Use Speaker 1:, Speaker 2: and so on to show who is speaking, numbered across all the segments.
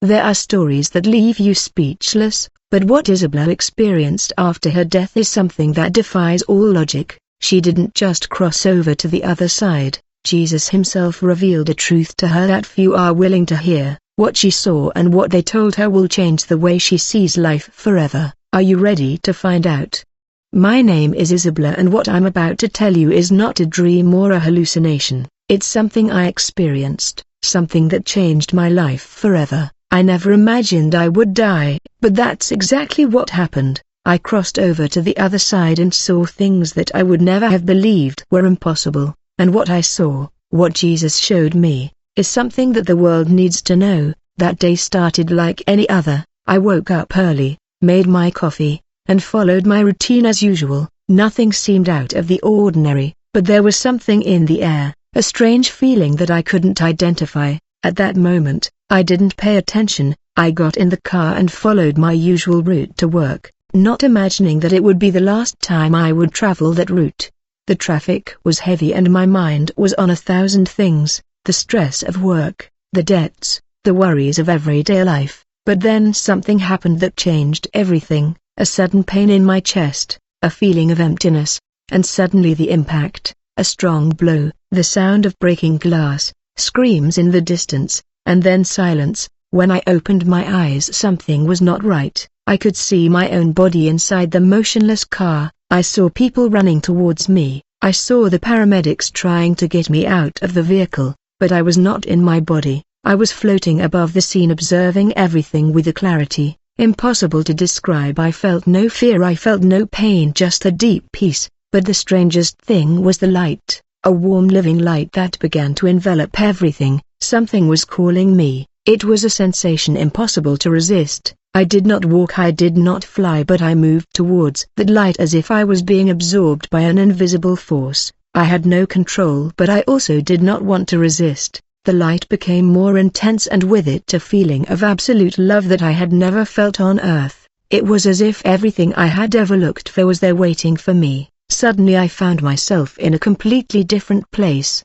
Speaker 1: There are stories that leave you speechless, but what Isabelle experienced after her death is something that defies all logic. She didn't just cross over to the other side. Jesus himself revealed a truth to her that few are willing to hear. What she saw and what they told her will change the way she sees life forever. Are you ready to find out? My name is Isabelle, and what I'm about to tell you is not a dream or a hallucination. It's something I experienced, something that changed my life forever. I never imagined I would die, but that's exactly what happened. I crossed over to the other side and saw things that I would never have believed were impossible. And what I saw, what Jesus showed me, is something that the world needs to know. That day started like any other. I woke up early, made my coffee, and followed my routine as usual. Nothing seemed out of the ordinary, but there was something in the air, a strange feeling that I couldn't identify. At that moment, I didn't pay attention. I got in the car and followed my usual route to work, not imagining that it would be the last time I would travel that route. The traffic was heavy and my mind was on 1,000 things, the stress of work, the debts, the worries of everyday life. But then something happened that changed everything, a sudden pain in my chest, a feeling of emptiness, and suddenly the impact, a strong blow, the sound of breaking glass, screams in the distance, and then silence. When I opened my eyes, something was not right. I could see my own body inside the motionless car. I saw people running towards me. I saw the paramedics trying to get me out of the vehicle, but I was not in my body. I was floating above the scene, observing everything with a clarity impossible to describe. I felt no fear, I felt no pain, just a deep peace. But the strangest thing was the light, a warm living light that began to envelop everything. Something was calling me. It was a sensation impossible to resist. I did not walk, I did not fly, but I moved towards that light as if I was being absorbed by an invisible force. I had no control, but I also did not want to resist. The light became more intense, and with it a feeling of absolute love that I had never felt on earth. It was as if everything I had ever looked for was there waiting for me. Suddenly I found myself in a completely different place.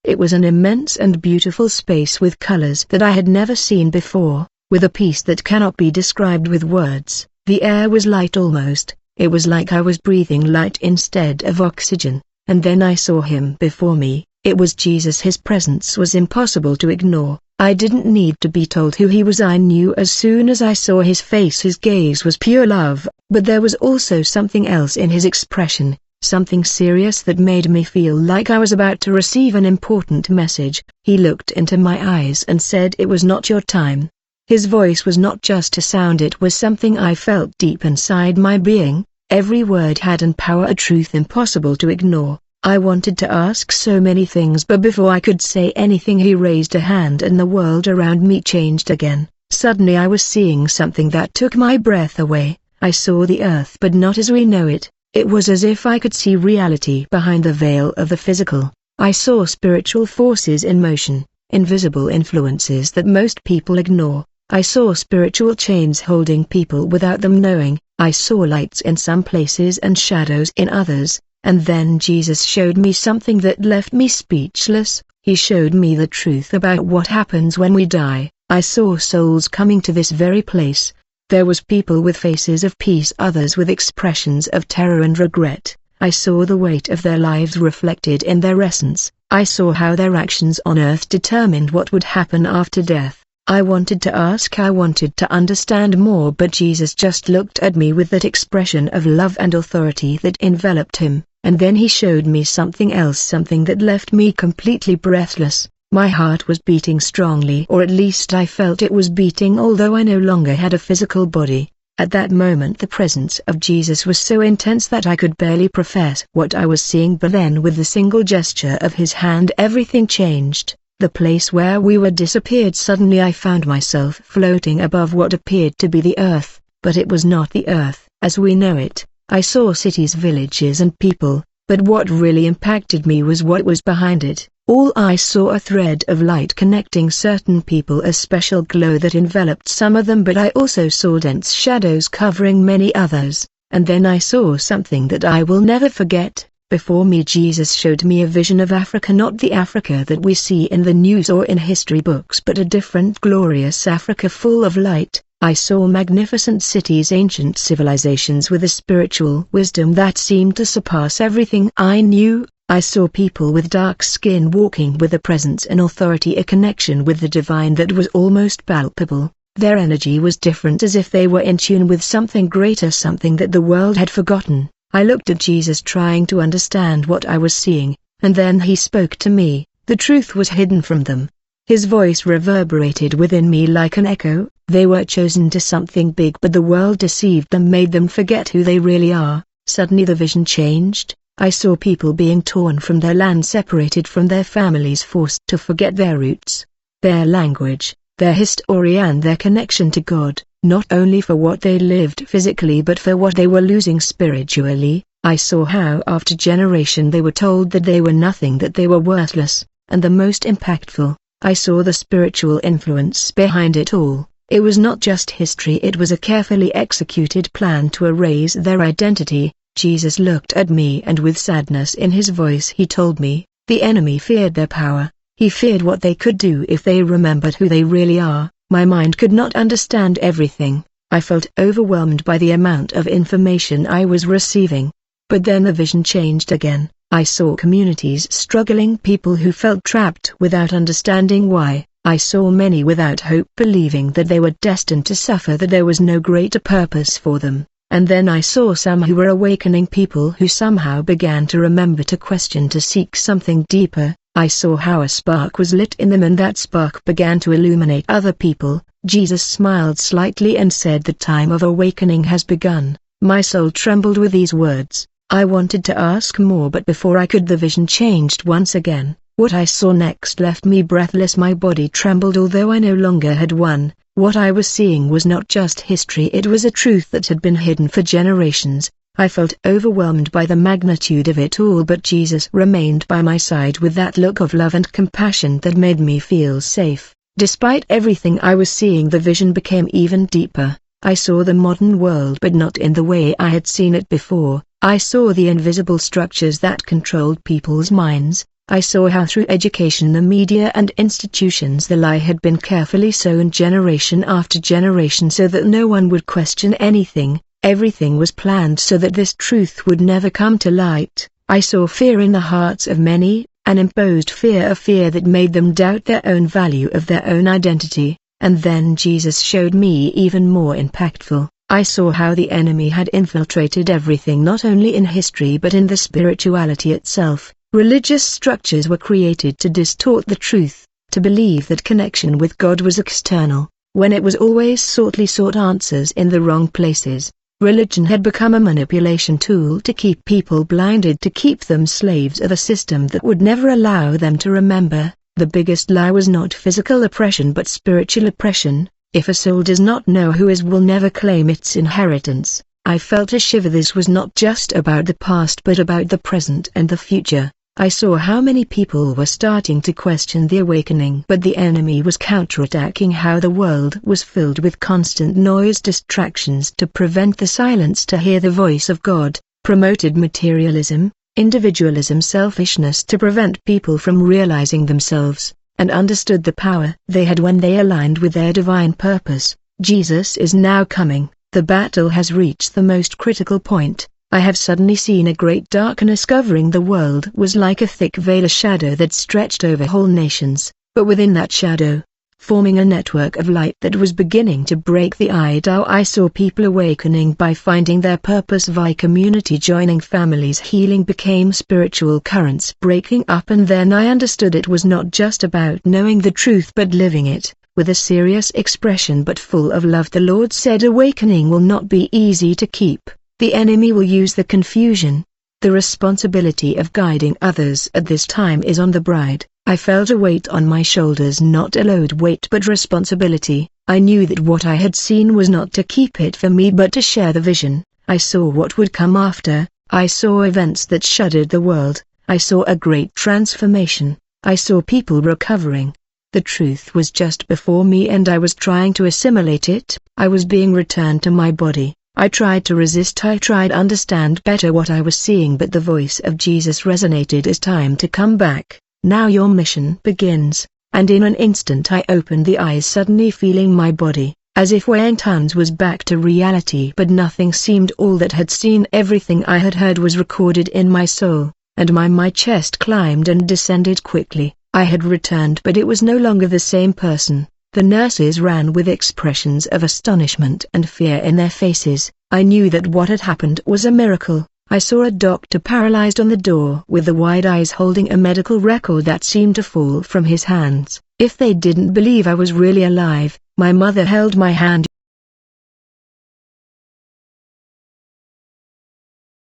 Speaker 1: It was an immense and beautiful space with colors that I had never seen before, with a peace that cannot be described with words. The air was light almost. It was like I was breathing light instead of oxygen. And then I saw him before me. It was Jesus. His presence was impossible to ignore. I didn't need to be told who he was. I knew as soon as I saw his face. His gaze was pure love, but there was also something else in his expression, something serious that made me feel like I was about to receive an important message. He looked into my eyes and said, "It was not your time." His voice was not just a sound, it was something I felt deep inside my being. Every word had an power, a truth impossible to ignore. I wanted to ask so many things, but before I could say anything he raised a hand and the world around me changed again. Suddenly I was seeing something that took my breath away. I saw the earth, but not as we know it. It was as if I could see reality behind the veil of the physical. I saw spiritual forces in motion, invisible influences that most people ignore. I saw spiritual chains holding people without them knowing. I saw lights in some places and shadows in others. And then Jesus showed me something that left me speechless. He showed me the truth about what happens when we die. I saw souls coming to this very place. There was people with faces of peace, others with expressions of terror and regret. I saw the weight of their lives reflected in their essence. I saw how their actions on earth determined what would happen after death. I wanted to ask, I wanted to understand more, but Jesus just looked at me with that expression of love and authority that enveloped him. And then he showed me something else, something that left me completely breathless. My heart was beating strongly, or at least I felt it was beating, although I no longer had a physical body. At that moment the presence of Jesus was so intense that I could barely profess what I was seeing, but then with the single gesture of his hand everything changed. The place where we were disappeared. Suddenly I found myself floating above what appeared to be the earth, but it was not the earth as we know it. I saw cities, villages and people, but what really impacted me was what was behind it. All I saw a thread of light connecting certain people, a special glow that enveloped some of them, but I also saw dense shadows covering many others. And then I saw something that I will never forget. Before me Jesus showed me a vision of Africa, not the Africa that we see in the news or in history books, but a different glorious Africa full of light. I saw magnificent cities, ancient civilizations with a spiritual wisdom that seemed to surpass everything I knew. I saw people with dark skin walking with a presence and authority, a connection with the divine that was almost palpable. Their energy was different, as if they were in tune with something greater, something that the world had forgotten. I looked at Jesus trying to understand what I was seeing, and then he spoke to me. The truth was hidden from them. His voice reverberated within me like an echo. They were chosen to something big, but the world deceived them, made them forget who they really are. Suddenly the vision changed. I saw people being torn from their land, separated from their families, forced to forget their roots, their language, their history and their connection to God, not only for what they lived physically but for what they were losing spiritually. I saw how after generation they were told that they were nothing, that they were worthless, and the most impactful, I saw the spiritual influence behind it all. It was not just history, it was a carefully executed plan to erase their identity. Jesus looked at me, and with sadness in his voice he told me, the enemy feared their power. He feared what they could do if they remembered who they really are. My mind could not understand everything. I felt overwhelmed by the amount of information I was receiving. But then the vision changed again. I saw communities struggling, people who felt trapped without understanding why. I saw many without hope, believing that they were destined to suffer, that there was no greater purpose for them. And then I saw some who were awakening, people who somehow began to remember, to question, to seek something deeper. I saw how a spark was lit in them, and that spark began to illuminate other people. Jesus smiled slightly and said, "The time of awakening has begun." My soul trembled with these words. I wanted to ask more, but before I could, the vision changed once again. What I saw next left me breathless. My body trembled, although I no longer had won. What I was seeing was not just history, it was a truth that had been hidden for generations. I felt overwhelmed by the magnitude of it all, but Jesus remained by my side with that look of love and compassion that made me feel safe. Despite everything I was seeing, the vision became even deeper. I saw the modern world, but not in the way I had seen it before. I saw the invisible structures that controlled people's minds. I saw how through education, the media and institutions, the lie had been carefully sown generation after generation so that no one would question anything. Everything was planned so that this truth would never come to light. I saw fear in the hearts of many, an imposed fear, a fear that made them doubt their own value, of their own identity. And then Jesus showed me even more impactful. I saw how the enemy had infiltrated everything, not only in history but in the spirituality itself. Religious structures were created to distort the truth, to believe that connection with God was external, when it was always sought answers in the wrong places. Religion had become a manipulation tool to keep people blinded, to keep them slaves of a system that would never allow them to remember. The biggest lie was not physical oppression but spiritual oppression. If a soul does not know who is, will never claim its inheritance. I felt a shiver. This was not just about the past but about the present and the future. I saw how many people were starting to question the awakening, but the enemy was counterattacking, how the world was filled with constant noise, distractions to prevent the silence to hear the voice of God, promoted materialism, individualism, selfishness to prevent people from realizing themselves, and understood the power they had when they aligned with their divine purpose. Jesus is now coming. The battle has reached the most critical point. I have suddenly seen a great darkness covering the world. It was like a thick veil, a shadow that stretched over whole nations, but within that shadow, forming a network of light that was beginning to break the idol. I saw people awakening by finding their purpose via community, joining families. Healing became spiritual currents breaking up, and then I understood it was not just about knowing the truth but living it, with a serious expression but full of love. The Lord said awakening will not be easy to keep. The enemy will use the confusion. The responsibility of guiding others at this time is on the bride. I felt a weight on my shoulders, not a load weight but responsibility. I knew that what I had seen was not to keep it for me but to share the vision. I saw what would come after. I saw events that shuddered the world. I saw a great transformation. I saw people recovering. The truth was just before me and I was trying to assimilate it. I was being returned to my body. I tried to resist. I tried to understand better what I was seeing, but the voice of Jesus resonated. It's time to come back. Now your mission begins. And in an instant I opened the eyes, suddenly feeling my body, as if weighing tons, was back to reality. But nothing seemed all that had seen. Everything I had heard was recorded in my soul, and my chest climbed and descended quickly. I had returned, but it was no longer the same person. The nurses ran with expressions of astonishment and fear in their faces. I knew that what had happened was a miracle. I saw a doctor paralyzed on the door with the wide eyes, holding a medical record that seemed to fall from his hands. If they didn't believe I was really alive, my mother held my hand.